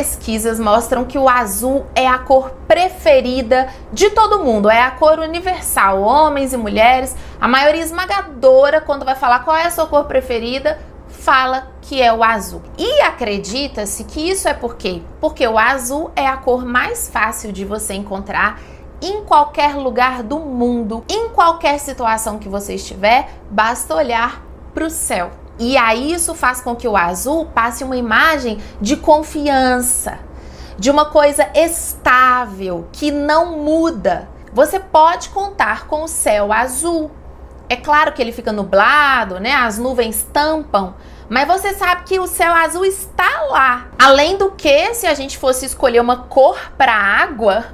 pesquisas mostram que o azul é a cor preferida de todo mundo, é a cor universal, homens e mulheres. A maioria esmagadora, quando vai falar qual é a sua cor preferida, fala que é o azul. E acredita-se que isso é por quê? Porque o azul é a cor mais fácil de você encontrar em qualquer lugar do mundo, em qualquer situação que você estiver, basta olhar para o céu. E aí isso faz com que o azul passe uma imagem de confiança, de uma coisa estável, que não muda. Você pode contar com o céu azul. É claro que ele fica nublado, né? As nuvens tampam, mas você sabe que o céu azul está lá. Além do que, se a gente fosse escolher uma cor para a água,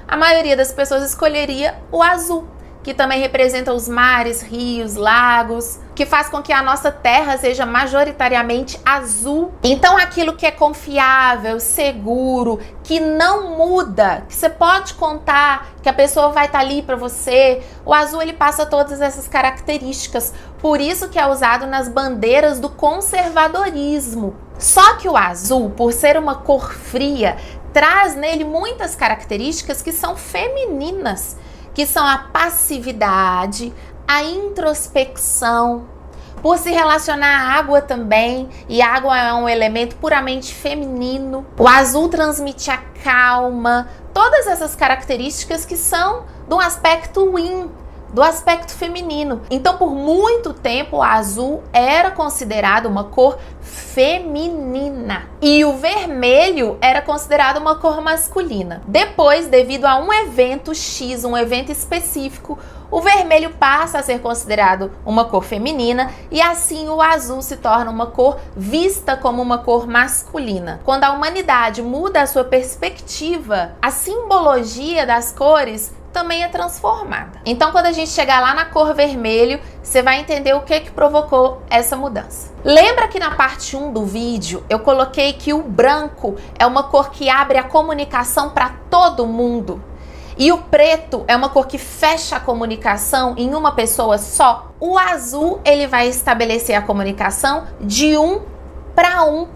a maioria das pessoas escolheria o azul, que também representa os mares, rios, lagos, que faz com que a nossa terra seja majoritariamente azul. Então aquilo que é confiável, seguro, que não muda, que você pode contar, que a pessoa vai estar ali para você, o azul ele passa todas essas características. Por isso que é usado nas bandeiras do conservadorismo. Só que o azul, por ser uma cor fria, traz nele muitas características que são femininas, que são a passividade, a introspecção, por se relacionar à água também, e a água é um elemento puramente feminino. O azul transmite a calma, todas essas características que são do aspecto yin, do aspecto feminino. Então, por muito tempo, o azul era considerado uma cor feminina e o vermelho era considerado uma cor masculina. Depois, devido a um evento X, um evento específico, o vermelho passa a ser considerado uma cor feminina e assim o azul se torna uma cor vista como uma cor masculina. Quando a humanidade muda a sua perspectiva, a simbologia das cores também é transformada. Então, quando a gente chegar lá na cor vermelho, você vai entender o que provocou essa mudança. Lembra que na parte 1 do vídeo eu coloquei que o branco é uma cor que abre a comunicação para todo mundo? E o preto é uma cor que fecha a comunicação em uma pessoa só? O azul, ele vai estabelecer a comunicação de um para um.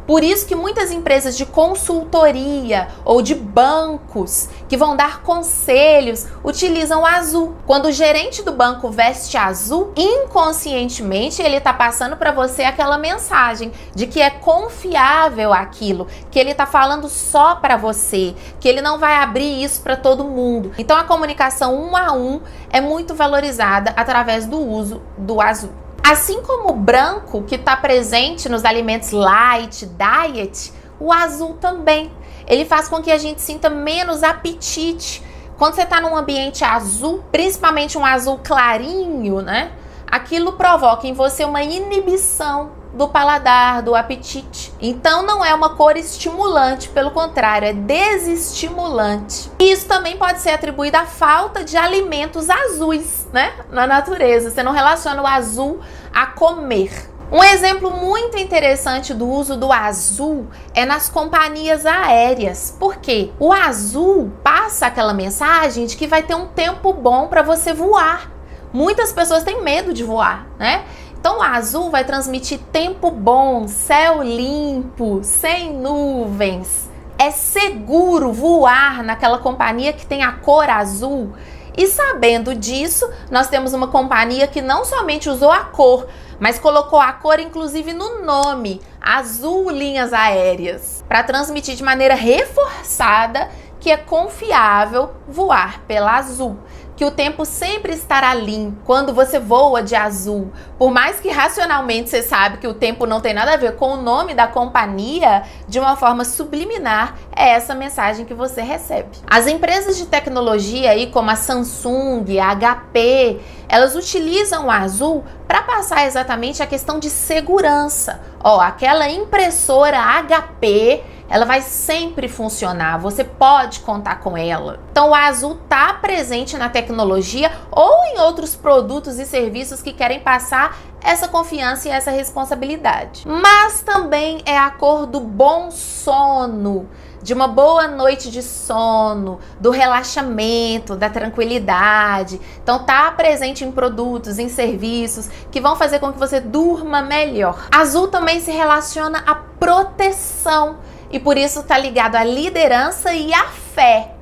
Por isso que muitas empresas de consultoria ou de bancos que vão dar conselhos utilizam o azul. Quando o gerente do banco veste azul, inconscientemente ele está passando para você aquela mensagem de que é confiável aquilo, que ele está falando só para você, que ele não vai abrir isso para todo mundo. Então a comunicação 1 a 1 é muito valorizada através do uso do azul. Assim como o branco, que está presente nos alimentos light, diet, o azul também. Ele faz com que a gente sinta menos apetite. Quando você está num ambiente azul, principalmente um azul clarinho, né? Aquilo provoca em você uma inibição do paladar, do apetite. Então não é uma cor estimulante, pelo contrário, é desestimulante. E isso também pode ser atribuído à falta de alimentos azuis, né, na natureza. Você não relaciona o azul a comer. Um exemplo muito interessante do uso do azul é nas companhias aéreas. Por quê? O azul passa aquela mensagem de que vai ter um tempo bom para você voar. Muitas pessoas têm medo de voar, né? Então o azul vai transmitir tempo bom, céu limpo, sem nuvens. É seguro voar naquela companhia que tem a cor azul. E sabendo disso, nós temos uma companhia que não somente usou a cor, mas colocou a cor inclusive no nome, Azul Linhas Aéreas, para transmitir de maneira reforçada que é confiável voar pela Azul, que o tempo sempre estará limpo quando você voa de azul. Por mais que racionalmente você sabe que o tempo não tem nada a ver com o nome da companhia, de uma forma subliminar é essa mensagem que você recebe. As empresas de tecnologia aí, como a Samsung, a HP, elas utilizam o azul para passar exatamente a questão de segurança. Ó, aquela impressora HP, ela vai sempre funcionar, você pode contar com ela. Então o azul está presente na tecnologia ou em outros produtos e serviços que querem passar essa confiança e essa responsabilidade. Mas também é a cor do bom sono, de uma boa noite de sono, do relaxamento, da tranquilidade. Então tá presente em produtos, em serviços que vão fazer com que você durma melhor. Azul também se relaciona à proteção e por isso está ligado à liderança e à fé.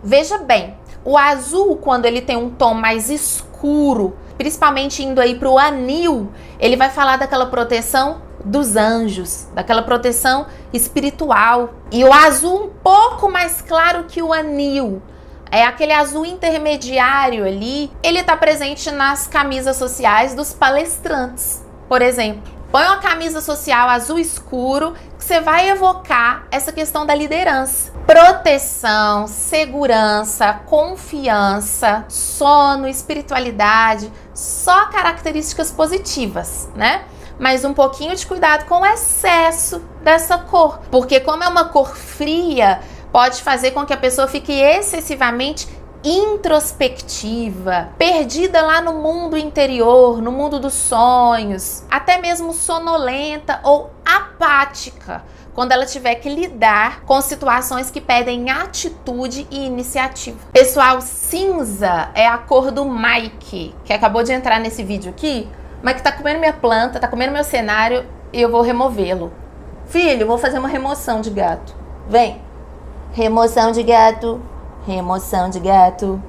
Veja bem, o azul, quando ele tem um tom mais escuro, principalmente indo aí para o anil, ele vai falar daquela proteção dos anjos, daquela proteção espiritual. E o azul um pouco mais claro que o anil, é aquele azul intermediário ali, ele está presente nas camisas sociais dos palestrantes, por exemplo. Põe uma camisa social azul escuro que você vai evocar essa questão da liderança. Proteção, segurança, confiança, sono, espiritualidade, só características positivas, né? Mas um pouquinho de cuidado com o excesso dessa cor, porque como é uma cor fria, pode fazer com que a pessoa fique excessivamente introspectiva, perdida lá no mundo interior, no mundo dos sonhos, até mesmo sonolenta ou apática, quando ela tiver que lidar com situações que pedem atitude e iniciativa. Pessoal, cinza é a cor do Mike, que acabou de entrar nesse vídeo aqui. Mike tá comendo minha planta, tá comendo meu cenário e eu vou removê-lo. Filho, vou fazer uma remoção de gato. Vem. Remoção de gato. Remoção de gato.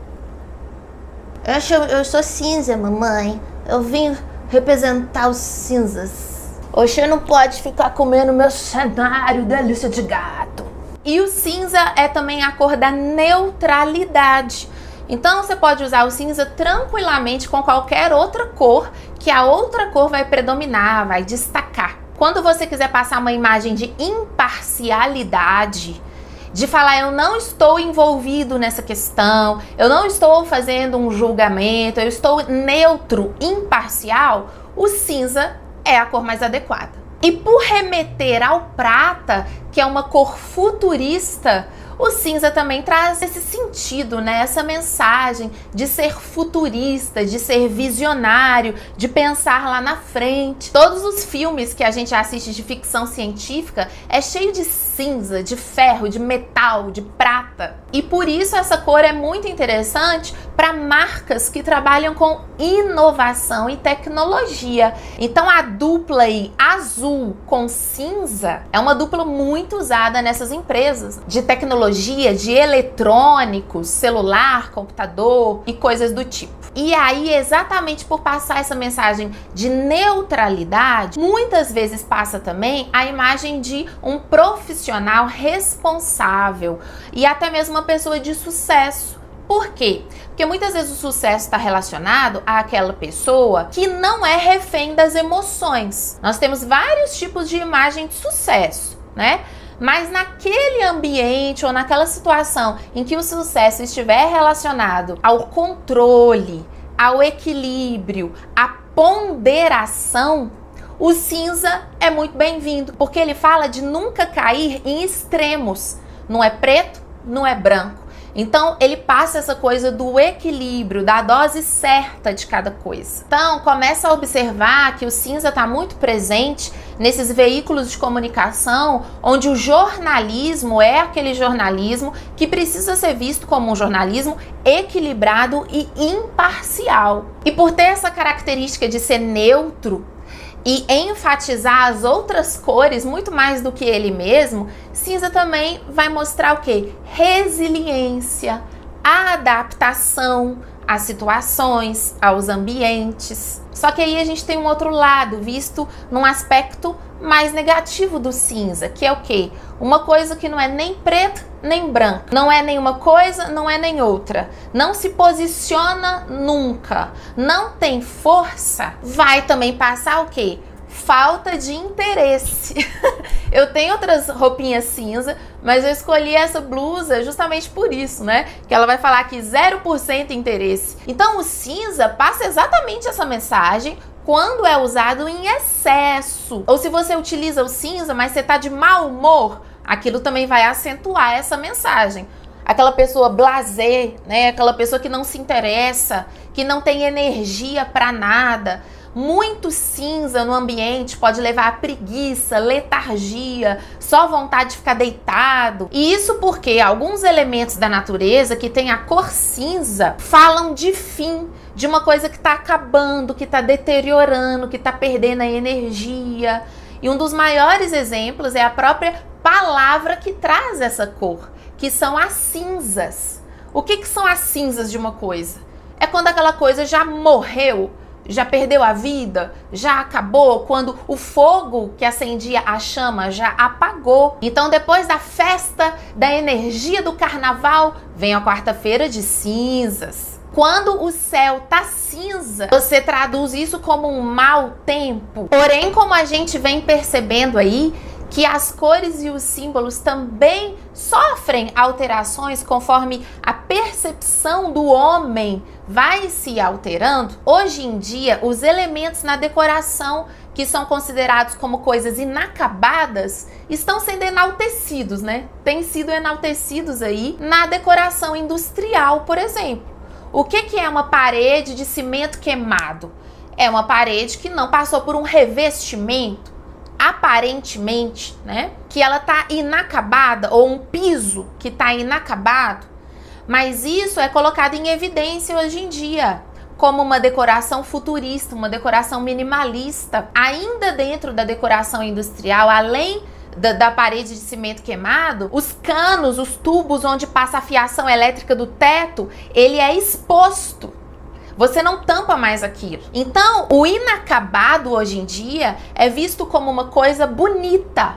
Eu sou cinza, mamãe. Eu vim representar os cinzas. Oxe, não pode ficar comendo meu cenário, delícia de gato. E o cinza é também a cor da neutralidade. Então você pode usar o cinza tranquilamente com qualquer outra cor, que a outra cor vai predominar, vai destacar. Quando você quiser passar uma imagem de imparcialidade, de falar eu não estou envolvido nessa questão, eu não estou fazendo um julgamento, eu estou neutro, imparcial, o cinza é a cor mais adequada. E por remeter ao prata, que é uma cor futurista, o cinza também traz esse sentido, né? Essa mensagem de ser futurista, de ser visionário, de pensar lá na frente. Todos os filmes que a gente assiste de ficção científica é cheio de cinza, de ferro, de metal, de prata. E por isso essa cor é muito interessante para marcas que trabalham com inovação e tecnologia. Então a dupla aí, azul com cinza, é uma dupla muito usada nessas empresas de tecnologia, de eletrônicos, celular, computador e coisas do tipo. E aí, exatamente por passar essa mensagem de neutralidade, muitas vezes passa também a imagem de um profissional responsável e até mesmo uma pessoa de sucesso. Por quê? Porque muitas vezes o sucesso está relacionado àquela pessoa que não é refém das emoções. Nós temos vários tipos de imagem de sucesso, né? Mas naquele ambiente ou naquela situação em que o sucesso estiver relacionado ao controle, ao equilíbrio, à ponderação, o cinza é muito bem-vindo, porque ele fala de nunca cair em extremos. Não é preto, não é branco. Então, ele passa essa coisa do equilíbrio, da dose certa de cada coisa. Então, começa a observar que o cinza está muito presente nesses veículos de comunicação, onde o jornalismo é aquele jornalismo que precisa ser visto como um jornalismo equilibrado e imparcial. E por ter essa característica de ser neutro, e enfatizar as outras cores muito mais do que ele mesmo, cinza também vai mostrar o quê? Resiliência, adaptação às situações, aos ambientes. Só que aí a gente tem um outro lado, visto num aspecto mais negativo do cinza, que é o quê? Uma coisa que não é nem preto nem branco, não é nenhuma coisa, não é nem outra, não se posiciona nunca, não tem força, vai também passar o quê? Falta de interesse. Eu tenho outras roupinhas cinza, mas eu escolhi essa blusa justamente por isso, né? Que ela vai falar aqui 0% interesse. Então o cinza passa exatamente essa mensagem quando é usado em excesso. Ou se você utiliza o cinza, mas você tá de mau humor, aquilo também vai acentuar essa mensagem. Aquela pessoa blasé, né? Aquela pessoa que não se interessa, que não tem energia para nada. Muito cinza no ambiente pode levar a preguiça, letargia, só vontade de ficar deitado. E isso porque alguns elementos da natureza que tem a cor cinza falam de fim, de uma coisa que está acabando, que está deteriorando, que está perdendo a energia. E um dos maiores exemplos é a própria palavra que traz essa cor, que são as cinzas. O que são as cinzas de uma coisa? É quando aquela coisa já morreu, já perdeu a vida, já acabou, quando o fogo que acendia a chama já apagou. Então, depois da festa, da energia do carnaval, vem a quarta-feira de cinzas. Quando o céu tá cinza, você traduz isso como um mau tempo. Porém, como a gente vem percebendo aí, que as cores e os símbolos também sofrem alterações conforme a percepção do homem vai se alterando. Hoje em dia, os elementos na decoração que são considerados como coisas inacabadas estão sendo enaltecidos, né? Têm sido enaltecidos aí na decoração industrial, por exemplo. O que é uma parede de cimento queimado? É uma parede que não passou por um revestimento, aparentemente, né, que ela tá inacabada, ou um piso que tá inacabado, mas isso é colocado em evidência hoje em dia como uma decoração futurista, uma decoração minimalista. Ainda dentro da decoração industrial, além da parede de cimento queimado, os canos, os tubos onde passa a fiação elétrica do teto, ele é exposto. Você não tampa mais aquilo. Então, o inacabado hoje em dia é visto como uma coisa bonita,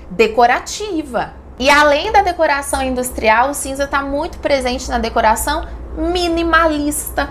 decorativa. E além da decoração industrial, o cinza está muito presente na decoração minimalista.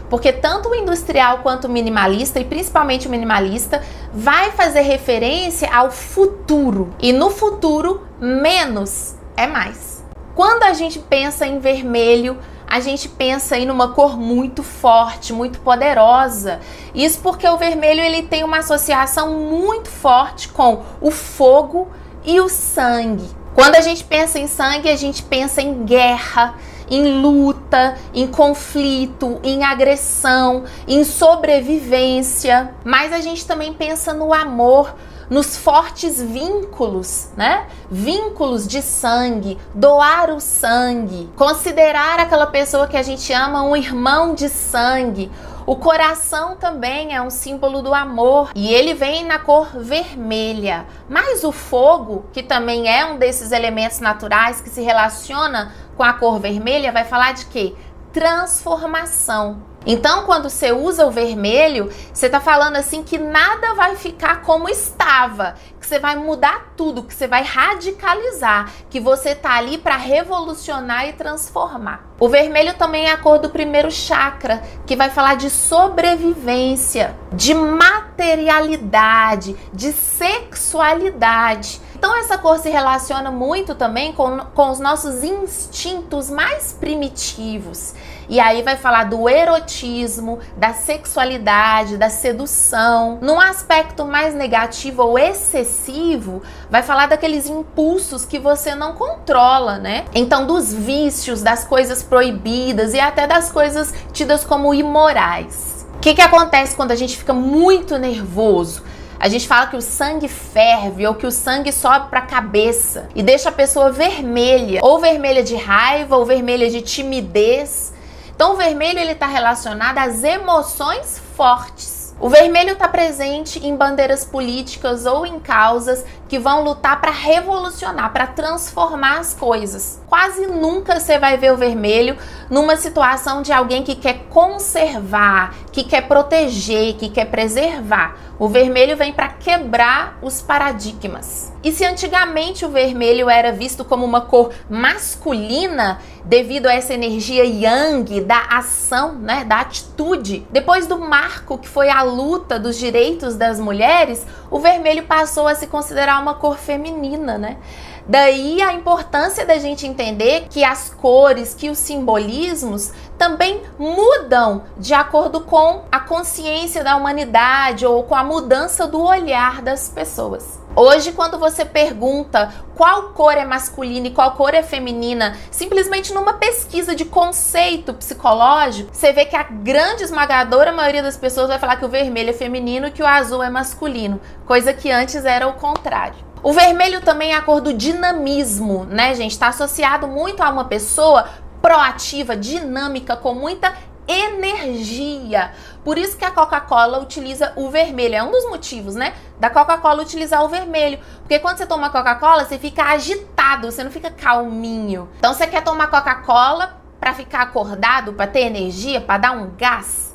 Porque tanto o industrial quanto o minimalista, e principalmente o minimalista, vai fazer referência ao futuro. E no futuro, menos é mais. Quando a gente pensa em vermelho, a gente pensa em uma cor muito forte, muito poderosa. Isso porque o vermelho ele tem uma associação muito forte com o fogo e o sangue. Quando a gente pensa em sangue, a gente pensa em guerra, em luta, em conflito, em agressão, em sobrevivência. Mas a gente também pensa no amor, nos fortes vínculos, né? Vínculos de sangue, doar o sangue, considerar aquela pessoa que a gente ama um irmão de sangue. O coração também é um símbolo do amor e ele vem na cor vermelha. Mas o fogo, que também é um desses elementos naturais que se relaciona com a cor vermelha, vai falar de quê? Transformação. Então, quando você usa o vermelho, você tá falando assim que nada vai ficar como estava, que você vai mudar tudo, que você vai radicalizar, que você tá ali para revolucionar e transformar. O vermelho também é a cor do primeiro chakra, que vai falar de sobrevivência, de materialidade, de sexualidade. Então essa cor se relaciona muito também com os nossos instintos mais primitivos. E aí vai falar do erotismo, da sexualidade, da sedução. Num aspecto mais negativo ou excessivo, vai falar daqueles impulsos que você não controla, né? Então dos vícios, das coisas proibidas e até das coisas tidas como imorais. O que acontece quando a gente fica muito nervoso? A gente fala que o sangue ferve ou que o sangue sobe para a cabeça e deixa a pessoa vermelha, ou vermelha de raiva, ou vermelha de timidez. Então o vermelho ele está relacionado às emoções fortes. O vermelho está presente em bandeiras políticas ou em causas que vão lutar para revolucionar, para transformar as coisas. Quase nunca você vai ver o vermelho numa situação de alguém que quer conservar, que quer proteger, que quer preservar. O vermelho vem para quebrar os paradigmas. E se antigamente o vermelho era visto como uma cor masculina, devido a essa energia yang da ação, né, da atitude, depois do marco que foi a luta dos direitos das mulheres, o vermelho passou a se considerar uma cor feminina, né? Daí a importância da gente entender que as cores, que os simbolismos também mudam de acordo com a consciência da humanidade ou com a mudança do olhar das pessoas. Hoje, quando você pergunta qual cor é masculina e qual cor é feminina, simplesmente numa pesquisa de conceito psicológico, você vê que a grande esmagadora maioria das pessoas vai falar que o vermelho é feminino e que o azul é masculino, coisa que antes era o contrário. O vermelho também é a cor do dinamismo, né, gente? Está associado muito a uma pessoa proativa, dinâmica, com muita energia. Por isso que a Coca-Cola utiliza o vermelho. É um dos motivos, né, da Coca-Cola utilizar o vermelho. Porque quando você toma Coca-Cola, você fica agitado, você não fica calminho. Então você quer tomar Coca-Cola para ficar acordado, para ter energia, para dar um gás?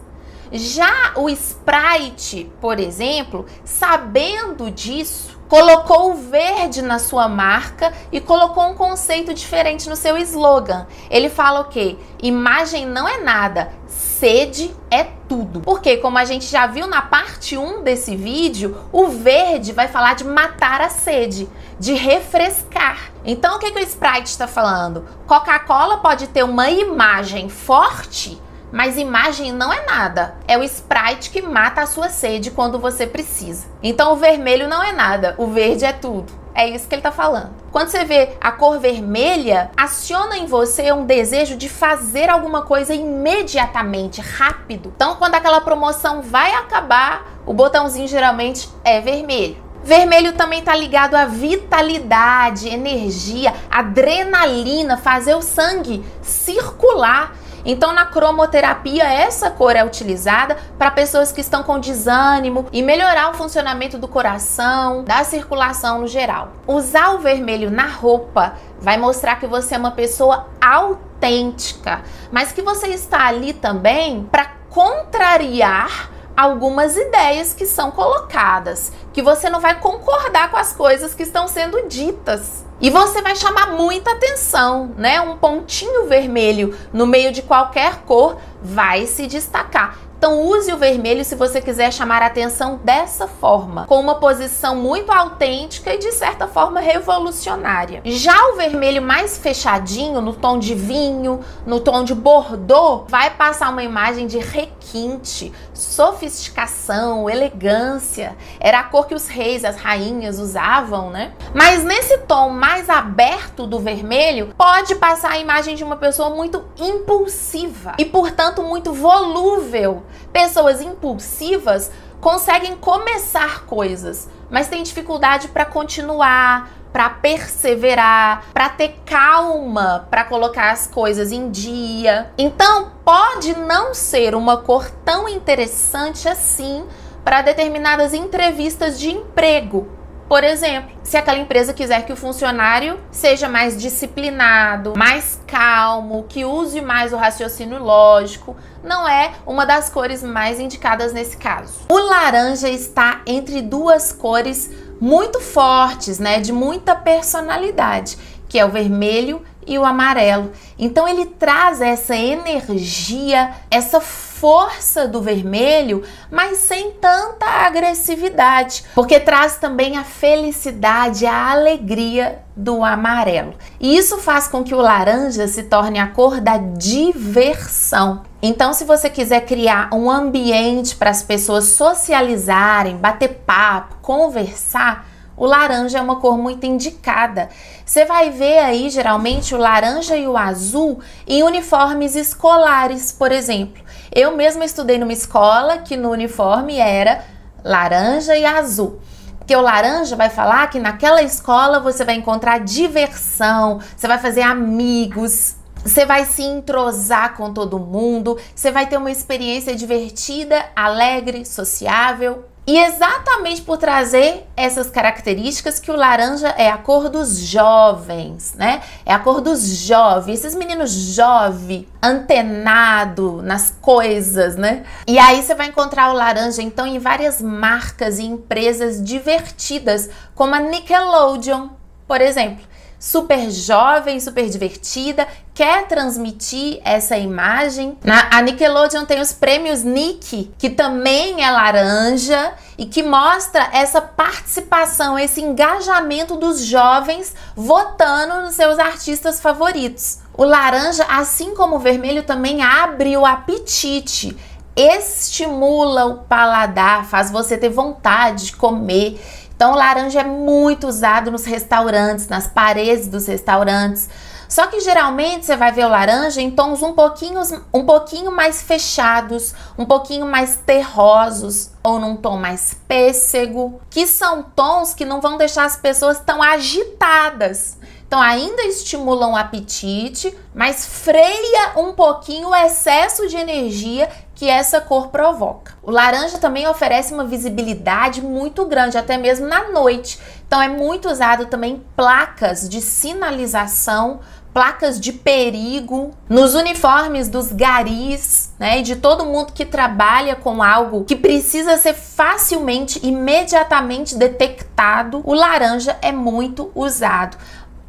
Já o Sprite, por exemplo, sabendo disso, colocou o verde na sua marca e colocou um conceito diferente no seu slogan. Ele fala o quê? Imagem não é nada, sede é tudo. Porque, como a gente já viu na parte 1 desse vídeo, o verde vai falar de matar a sede, de refrescar. Então, o que o Sprite está falando? Coca-Cola pode ter uma imagem forte, mas imagem não é nada. É o Sprite que mata a sua sede quando você precisa. Então o vermelho não é nada, o verde é tudo. É isso que ele tá falando. Quando você vê a cor vermelha, aciona em você um desejo de fazer alguma coisa imediatamente, rápido. Então quando aquela promoção vai acabar, o botãozinho geralmente é vermelho. Vermelho também tá ligado à vitalidade, energia, adrenalina, fazer o sangue circular. Então, na cromoterapia, essa cor é utilizada para pessoas que estão com desânimo e melhorar o funcionamento do coração, da circulação no geral. Usar o vermelho na roupa vai mostrar que você é uma pessoa autêntica, mas que você está ali também para contrariar algumas ideias que são colocadas, que você não vai concordar com as coisas que estão sendo ditas. E você vai chamar muita atenção, né? Um pontinho vermelho no meio de qualquer cor vai se destacar. Então use o vermelho se você quiser chamar a atenção dessa forma, com uma posição muito autêntica e de certa forma revolucionária. Já o vermelho mais fechadinho, no tom de vinho, no tom de bordô, vai passar uma imagem de requinte, sofisticação, elegância. Era a cor que os reis, as rainhas usavam, né? Mas nesse tom mais aberto do vermelho, pode passar a imagem de uma pessoa muito impulsiva e, portanto, muito volúvel. Pessoas impulsivas conseguem começar coisas, mas têm dificuldade para continuar, para perseverar, para ter calma, para colocar as coisas em dia. Então, pode não ser uma cor tão interessante assim para determinadas entrevistas de emprego. Por exemplo, se aquela empresa quiser que o funcionário seja mais disciplinado, mais calmo, que use mais o raciocínio lógico, não é uma das cores mais indicadas nesse caso. O laranja está entre duas cores muito fortes, né, de muita personalidade, que é o vermelho e o amarelo. Então ele traz essa energia, essa força do vermelho, mas sem tanta agressividade, porque traz também a felicidade, a alegria do amarelo. E isso faz com que o laranja se torne a cor da diversão. Então, se você quiser criar um ambiente para as pessoas socializarem, bater papo, conversar, o laranja é uma cor muito indicada. Você vai ver aí, geralmente, o laranja e o azul em uniformes escolares, por exemplo. Eu mesma estudei numa escola que no uniforme era laranja e azul. Porque o laranja vai falar que naquela escola você vai encontrar diversão, você vai fazer amigos, você vai se entrosar com todo mundo, você vai ter uma experiência divertida, alegre, sociável. E exatamente por trazer essas características que o laranja é a cor dos jovens, né? É a cor dos jovens, esses meninos jovens, antenado nas coisas, né? E aí você vai encontrar o laranja, então, em várias marcas e empresas divertidas, como a Nickelodeon, por exemplo. Super jovem, super divertida, quer transmitir essa imagem. A Nickelodeon tem os prêmios Nick, que também é laranja e que mostra essa participação, esse engajamento dos jovens votando nos seus artistas favoritos. O laranja, assim como o vermelho, também abre o apetite, estimula o paladar, faz você ter vontade de comer. Então, o laranja é muito usado nos restaurantes, nas paredes dos restaurantes. Só que geralmente você vai ver o laranja em tons um pouquinho mais fechados, um pouquinho mais terrosos, ou num tom mais pêssego, que são tons que não vão deixar as pessoas tão agitadas. Então, ainda estimulam o apetite, mas freia um pouquinho o excesso de energia que essa cor provoca. O laranja também oferece uma visibilidade muito grande, até mesmo na noite. Então é muito usado também placas de sinalização, placas de perigo, nos uniformes dos garis, né, e de todo mundo que trabalha com algo que precisa ser facilmente, imediatamente detectado. O laranja é muito usado.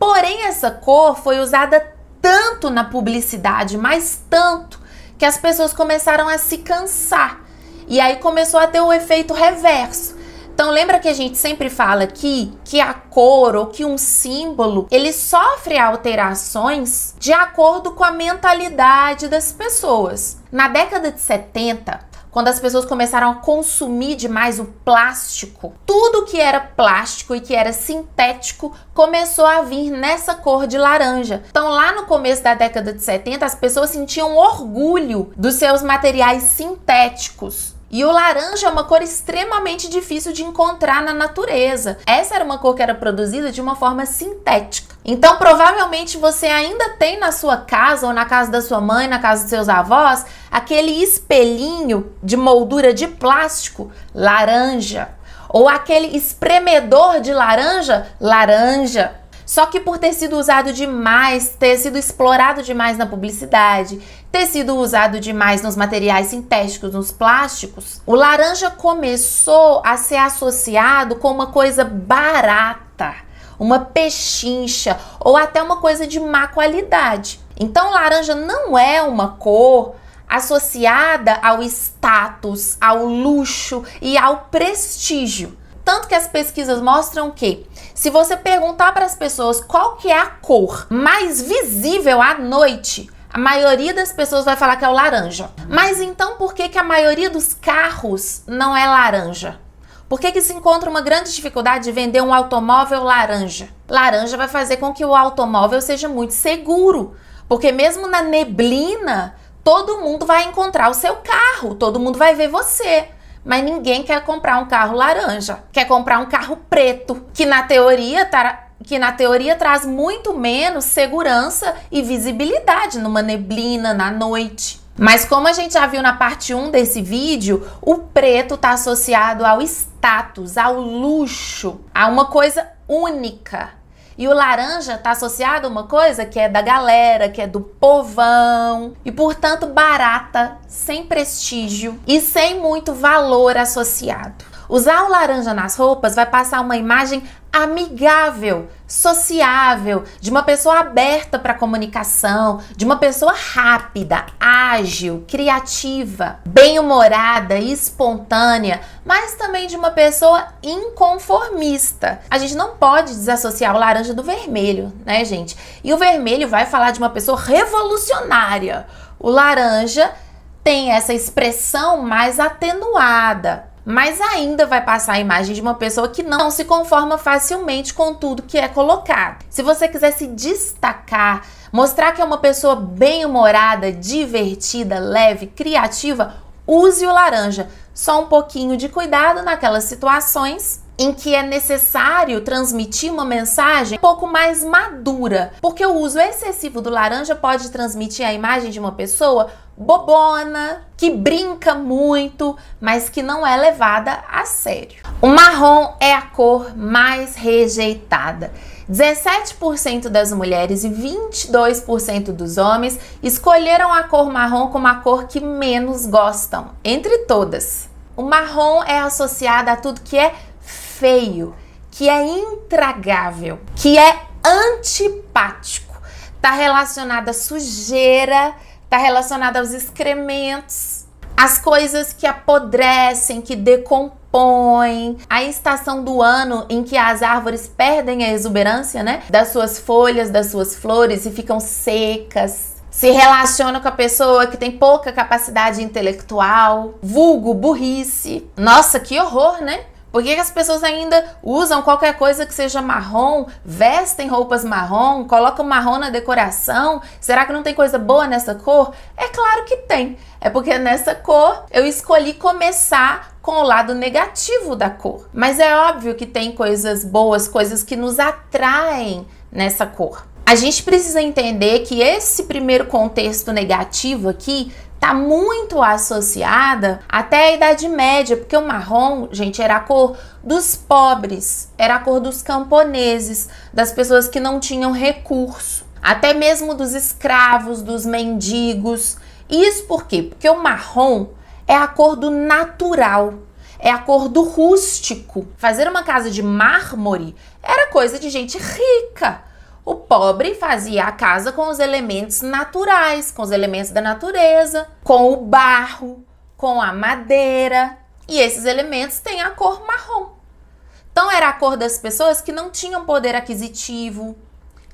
Porém, essa cor foi usada tanto na publicidade, mas tanto, que as pessoas começaram a se cansar. E aí começou a ter o efeito reverso. Então lembra que a gente sempre fala aqui que a cor ou que um símbolo, ele sofre alterações de acordo com a mentalidade das pessoas. Na década de 70, quando as pessoas começaram a consumir demais o plástico, tudo que era plástico e que era sintético começou a vir nessa cor de laranja. Então lá no começo da década de 70, as pessoas sentiam orgulho dos seus materiais sintéticos. E o laranja é uma cor extremamente difícil de encontrar na natureza. Essa era uma cor que era produzida de uma forma sintética. Então, provavelmente você ainda tem na sua casa, ou na casa da sua mãe, na casa dos seus avós, aquele espelhinho de moldura de plástico laranja. Ou aquele espremedor de laranja, laranja. Só que por ter sido usado demais, ter sido explorado demais na publicidade, ter sido usado demais nos materiais sintéticos, nos plásticos, o laranja começou a ser associado com uma coisa barata, uma pechincha ou até uma coisa de má qualidade. Então, laranja não é uma cor associada ao status, ao luxo e ao prestígio. Tanto que as pesquisas mostram que, se você perguntar para as pessoas qual que é a cor mais visível à noite, a maioria das pessoas vai falar que é o laranja. Mas então por que a maioria dos carros não é laranja? Por que se encontra uma grande dificuldade de vender um automóvel laranja? Laranja vai fazer com que o automóvel seja muito seguro, porque mesmo na neblina, todo mundo vai encontrar o seu carro, todo mundo vai ver você. Mas ninguém quer comprar um carro laranja, quer comprar um carro preto, que na teoria traz muito menos segurança e visibilidade numa neblina, na noite. Mas como a gente já viu na parte 1 desse vídeo, o preto está associado ao status, ao luxo, a uma coisa única. E o laranja está associado a uma coisa que é da galera, que é do povão e, portanto, barata, sem prestígio e sem muito valor associado. Usar o laranja nas roupas vai passar uma imagem amigável, sociável, de uma pessoa aberta para comunicação, de uma pessoa rápida, ágil, criativa, bem-humorada, espontânea, mas também de uma pessoa inconformista. A gente não pode desassociar o laranja do vermelho, né, gente? E o vermelho vai falar de uma pessoa revolucionária. O laranja tem essa expressão mais atenuada, mas ainda vai passar a imagem de uma pessoa que não se conforma facilmente com tudo que é colocado. Se você quiser se destacar, mostrar que é uma pessoa bem-humorada, divertida, leve, criativa, use o laranja. Só um pouquinho de cuidado naquelas situações em que é necessário transmitir uma mensagem um pouco mais madura, porque o uso excessivo do laranja pode transmitir a imagem de uma pessoa bobona, que brinca muito, mas que não é levada a sério. O marrom é a cor mais rejeitada. 17% das mulheres e 22% dos homens escolheram a cor marrom como a cor que menos gostam, entre todas. O marrom é associado a tudo que é feio, que é intragável, que é antipático. Está relacionado à sujeira, está relacionado aos excrementos, as coisas que apodrecem, que decompõem, a estação do ano em que as árvores perdem a exuberância, né, das suas folhas, das suas flores e ficam secas. Se relaciona com a pessoa que tem pouca capacidade intelectual, vulgo burrice. Nossa, que horror, né? Por que as pessoas ainda usam qualquer coisa que seja marrom, vestem roupas marrom, colocam marrom na decoração? Será que não tem coisa boa nessa cor? É claro que tem. É porque nessa cor eu escolhi começar com o lado negativo da cor. Mas é óbvio que tem coisas boas, coisas que nos atraem nessa cor. A gente precisa entender que esse primeiro contexto negativo aqui está muito associada até a Idade Média, porque o marrom, gente, era a cor dos pobres, era a cor dos camponeses, das pessoas que não tinham recurso, até mesmo dos escravos, dos mendigos. Isso por quê? Porque o marrom é a cor do natural, é a cor do rústico. Fazer uma casa de mármore era coisa de gente rica. O pobre fazia a casa com os elementos naturais, com os elementos da natureza, com o barro, com a madeira. E esses elementos têm a cor marrom. Então era a cor das pessoas que não tinham poder aquisitivo.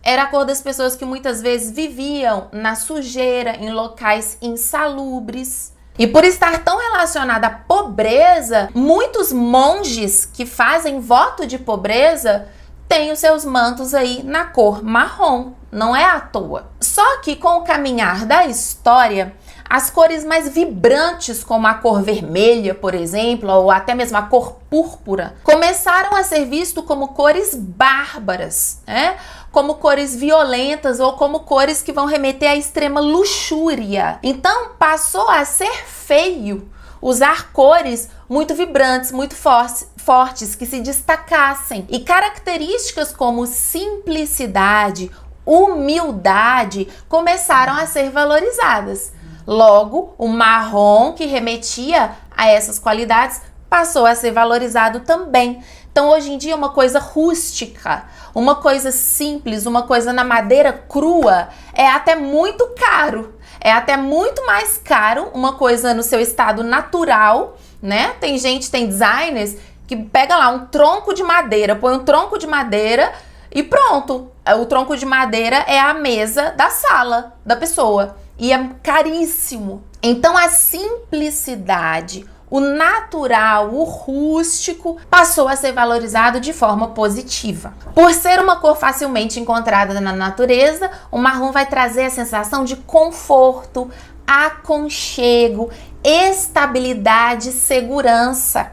Era a cor das pessoas que muitas vezes viviam na sujeira, em locais insalubres. E por estar tão relacionada à pobreza, muitos monges que fazem voto de pobreza têm os seus mantos aí na cor marrom, não é à toa. Só que com o caminhar da história, as cores mais vibrantes, como a cor vermelha, por exemplo, ou até mesmo a cor púrpura, começaram a ser vistas como cores bárbaras, né? Como cores violentas ou como cores que vão remeter à extrema luxúria. Então passou a ser feio usar cores muito vibrantes, muito fortes, que se destacassem. E características como simplicidade, humildade começaram a ser valorizadas. Logo, o marrom, que remetia a essas qualidades, passou a ser valorizado também. Então, hoje em dia, uma coisa rústica, uma coisa simples, uma coisa na madeira crua, é até muito caro. É até muito mais caro uma coisa no seu estado natural, né? Tem designers que pega lá um tronco de madeira, põe um tronco de madeira e pronto. O tronco de madeira é a mesa da sala da pessoa. E é caríssimo. Então a simplicidade, o natural, o rústico passou a ser valorizado de forma positiva. Por ser uma cor facilmente encontrada na natureza, o marrom vai trazer a sensação de conforto, aconchego, estabilidade e segurança.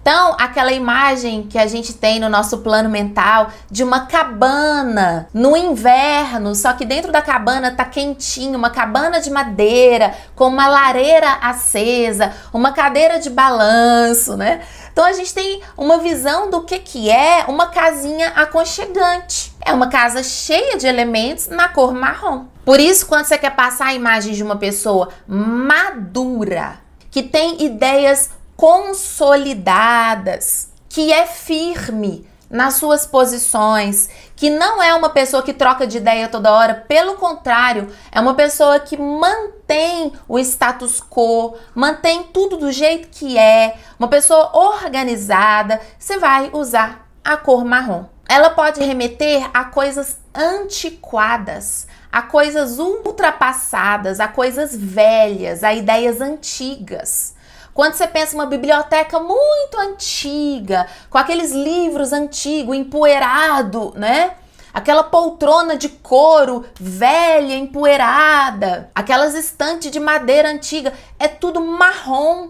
Então, aquela imagem que a gente tem no nosso plano mental de uma cabana no inverno, só que dentro da cabana tá quentinho, uma cabana de madeira, com uma lareira acesa, uma cadeira de balanço, né? Então a gente tem uma visão do que é uma casinha aconchegante. É uma casa cheia de elementos na cor marrom. Por isso, quando você quer passar a imagem de uma pessoa madura, que tem ideias consolidadas, que é firme nas suas posições, que não é uma pessoa que troca de ideia toda hora, pelo contrário, é uma pessoa que mantém o status quo, mantém tudo do jeito que é, uma pessoa organizada, você vai usar a cor marrom. Ela pode remeter a coisas antiquadas, a coisas ultrapassadas, a coisas velhas, a ideias antigas. Quando você pensa em uma biblioteca muito antiga, com aqueles livros antigos, empoeirado, né? Aquela poltrona de couro velha, empoeirada, aquelas estantes de madeira antiga, é tudo marrom.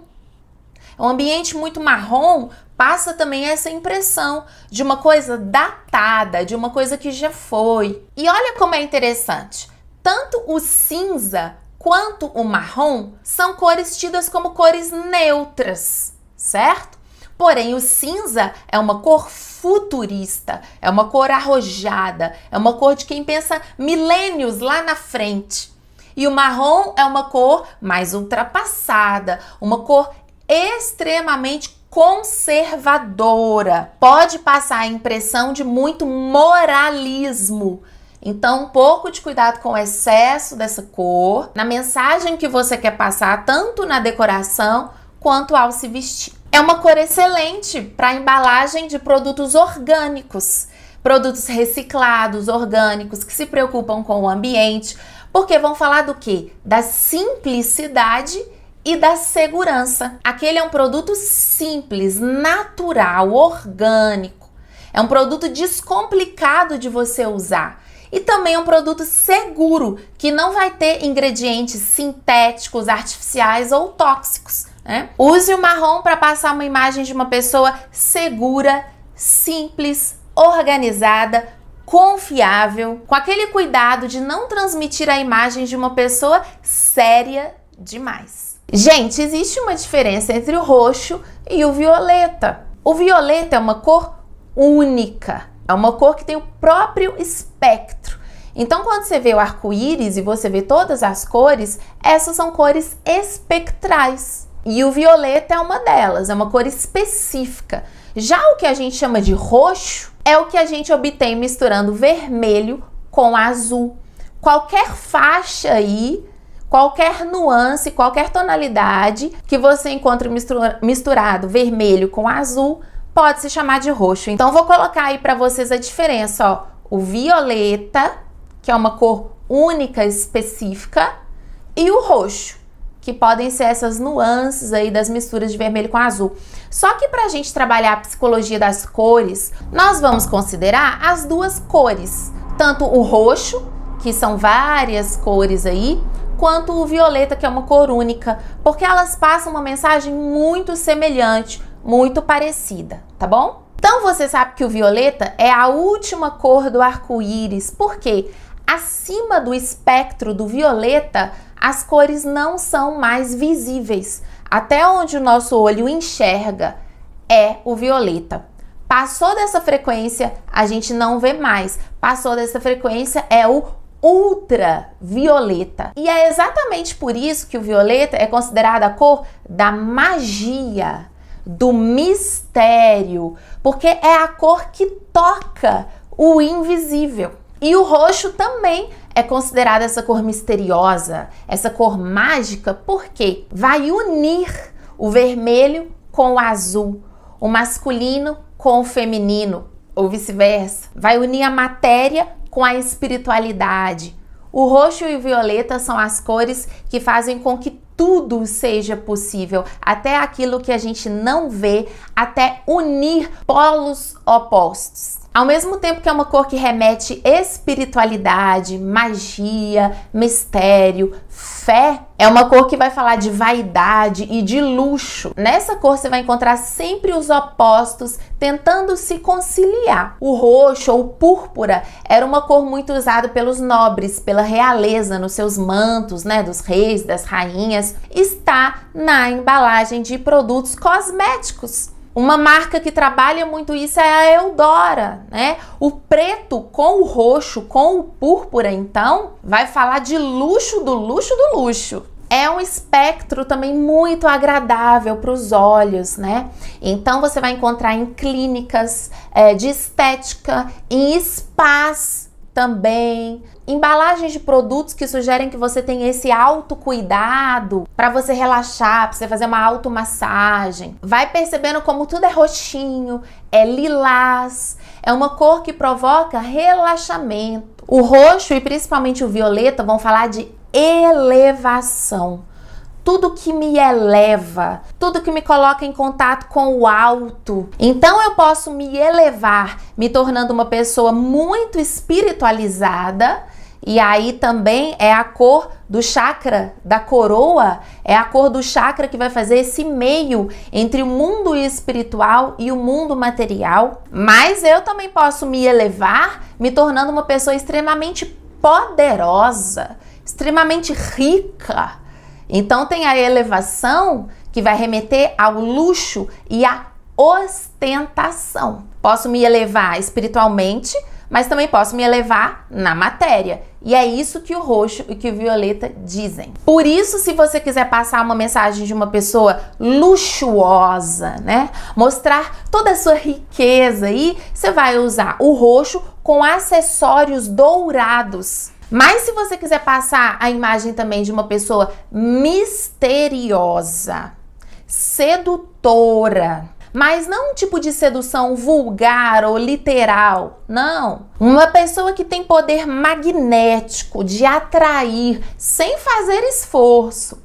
Um ambiente muito marrom passa também essa impressão de uma coisa datada, de uma coisa que já foi. E olha como é interessante, tanto o cinza quanto o marrom são cores tidas como cores neutras, certo? Porém, o cinza é uma cor futurista, é uma cor arrojada, é uma cor de quem pensa milênios lá na frente. E o marrom é uma cor mais ultrapassada, uma cor extremamente conservadora. Pode passar a impressão de muito moralismo. Então, um pouco de cuidado com o excesso dessa cor, na mensagem que você quer passar, tanto na decoração quanto ao se vestir. É uma cor excelente para embalagem de produtos orgânicos, produtos reciclados, orgânicos, que se preocupam com o ambiente, porque vão falar do quê? Da simplicidade e da segurança. Aquele é um produto simples, natural, orgânico. É um produto descomplicado de você usar. E também é um produto seguro, que não vai ter ingredientes sintéticos, artificiais ou tóxicos, né? Use o marrom para passar uma imagem de uma pessoa segura, simples, organizada, confiável, com aquele cuidado de não transmitir a imagem de uma pessoa séria demais. Gente, existe uma diferença entre o roxo e o violeta. O violeta é uma cor única, é uma cor que tem o próprio espectro. Então, quando você vê o arco-íris e você vê todas as cores, essas são cores espectrais. E o violeta é uma delas, é uma cor específica. Já o que a gente chama de roxo é o que a gente obtém misturando vermelho com azul. Qualquer faixa aí, qualquer nuance, qualquer tonalidade que você encontre misturado vermelho com azul, pode se chamar de roxo. Então, vou colocar aí para vocês a diferença, ó. O violeta, que é uma cor única, específica, e o roxo, que podem ser essas nuances aí das misturas de vermelho com azul. Só que para a gente trabalhar a psicologia das cores, nós vamos considerar as duas cores, tanto o roxo, que são várias cores aí, quanto o violeta, que é uma cor única, porque elas passam uma mensagem muito semelhante, muito parecida, tá bom? Então você sabe que o violeta é a última cor do arco-íris, porque acima do espectro do violeta, as cores não são mais visíveis. Até onde o nosso olho enxerga é o violeta. Passou dessa frequência, a gente não vê mais. Passou dessa frequência, é o ultravioleta. E é exatamente por isso que o violeta é considerado a cor da magia, do mistério, porque é a cor que toca o invisível. E o roxo também é considerada essa cor misteriosa, essa cor mágica, porque vai unir o vermelho com o azul, o masculino com o feminino, ou vice-versa. Vai unir a matéria com a espiritualidade. O roxo e o violeta são as cores que fazem com que tudo seja possível, até aquilo que a gente não vê, até unir polos opostos. Ao mesmo tempo que é uma cor que remete espiritualidade, magia, mistério, fé, é uma cor que vai falar de vaidade e de luxo. Nessa cor você vai encontrar sempre os opostos tentando se conciliar. O roxo ou púrpura era uma cor muito usada pelos nobres, pela realeza, nos seus mantos, né, dos reis, das rainhas. Está na embalagem de produtos cosméticos. Uma marca que trabalha muito isso é a Eudora, né? O preto com o roxo, com o púrpura, então, vai falar de luxo do luxo do luxo. É um espectro também muito agradável para os olhos, né? Então, você vai encontrar em clínicas de estética, em spas também, embalagens de produtos que sugerem que você tenha esse autocuidado para você relaxar, para você fazer uma automassagem. Vai percebendo como tudo é roxinho, é lilás, é uma cor que provoca relaxamento. O roxo e principalmente o violeta vão falar de elevação. Tudo que me eleva, tudo que me coloca em contato com o alto. Então eu posso me elevar, me tornando uma pessoa muito espiritualizada. E aí também é a cor do chakra da coroa, é a cor do chakra que vai fazer esse meio entre o mundo espiritual e o mundo material. Mas eu também posso me elevar, me tornando uma pessoa extremamente poderosa, extremamente rica. Então tem a elevação que vai remeter ao luxo e à ostentação. Posso me elevar espiritualmente, mas também posso me elevar na matéria. E é isso que o roxo e que o violeta dizem. Por isso, se você quiser passar uma mensagem de uma pessoa luxuosa, né? Mostrar toda a sua riqueza aí, você vai usar o roxo com acessórios dourados. Mas se você quiser passar a imagem também de uma pessoa misteriosa, sedutora, mas não um tipo de sedução vulgar ou literal, não. Uma pessoa que tem poder magnético de atrair sem fazer esforço.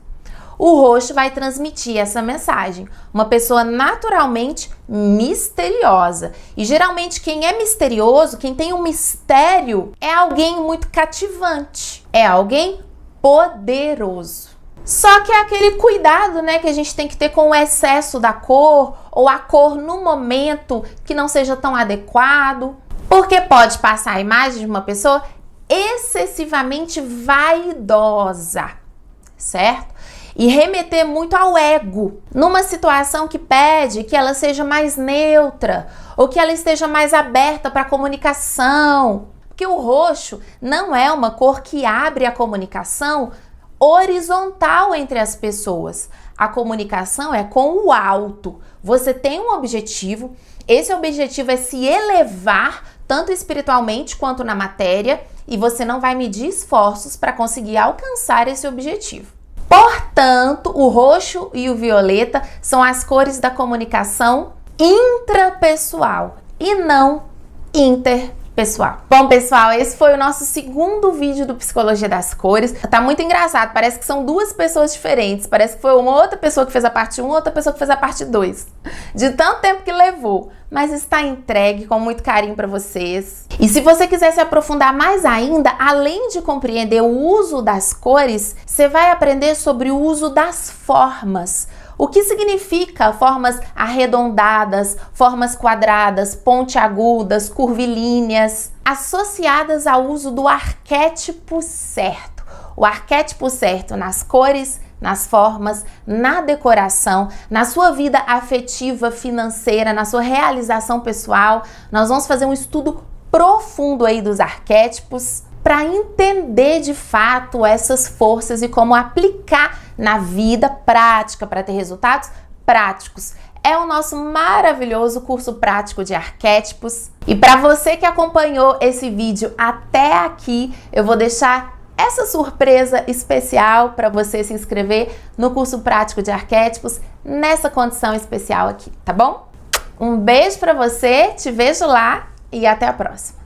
O roxo vai transmitir essa mensagem. Uma pessoa naturalmente misteriosa. E geralmente quem é misterioso, quem tem um mistério, é alguém muito cativante. É alguém poderoso. Só que é aquele cuidado, né, que a gente tem que ter com o excesso da cor ou a cor no momento que não seja tão adequado. Porque pode passar a imagem de uma pessoa excessivamente vaidosa, certo? E remeter muito ao ego, numa situação que pede que ela seja mais neutra ou que ela esteja mais aberta para a comunicação. Porque o roxo não é uma cor que abre a comunicação horizontal entre as pessoas. A comunicação é com o alto. Você tem um objetivo, esse objetivo é se elevar tanto espiritualmente quanto na matéria, e você não vai medir esforços para conseguir alcançar esse objetivo. Portanto, o roxo e o violeta são as cores da comunicação intrapessoal e não interpessoal. Bom, pessoal, esse foi o nosso segundo vídeo do Psicologia das Cores. Tá muito engraçado, parece que são duas pessoas diferentes. Parece que foi uma outra pessoa que fez a parte 1, outra pessoa que fez a parte 2. De tanto tempo que levou. Mas está entregue com muito carinho para vocês. E se você quiser se aprofundar mais ainda, além de compreender o uso das cores, você vai aprender sobre o uso das formas. O que significa formas arredondadas, formas quadradas, pontiagudas, curvilíneas, associadas ao uso do arquétipo certo. O arquétipo certo nas cores, nas formas, na decoração, na sua vida afetiva, financeira, na sua realização pessoal. Nós vamos fazer um estudo profundo aí dos arquétipos para entender de fato essas forças e como aplicar na vida prática para ter resultados práticos. É o nosso maravilhoso curso prático de arquétipos. E para você que acompanhou esse vídeo até aqui, eu vou deixar essa surpresa especial para você se inscrever no curso prático de arquétipos nessa condição especial aqui, tá bom? Um beijo para você, te vejo lá e até a próxima.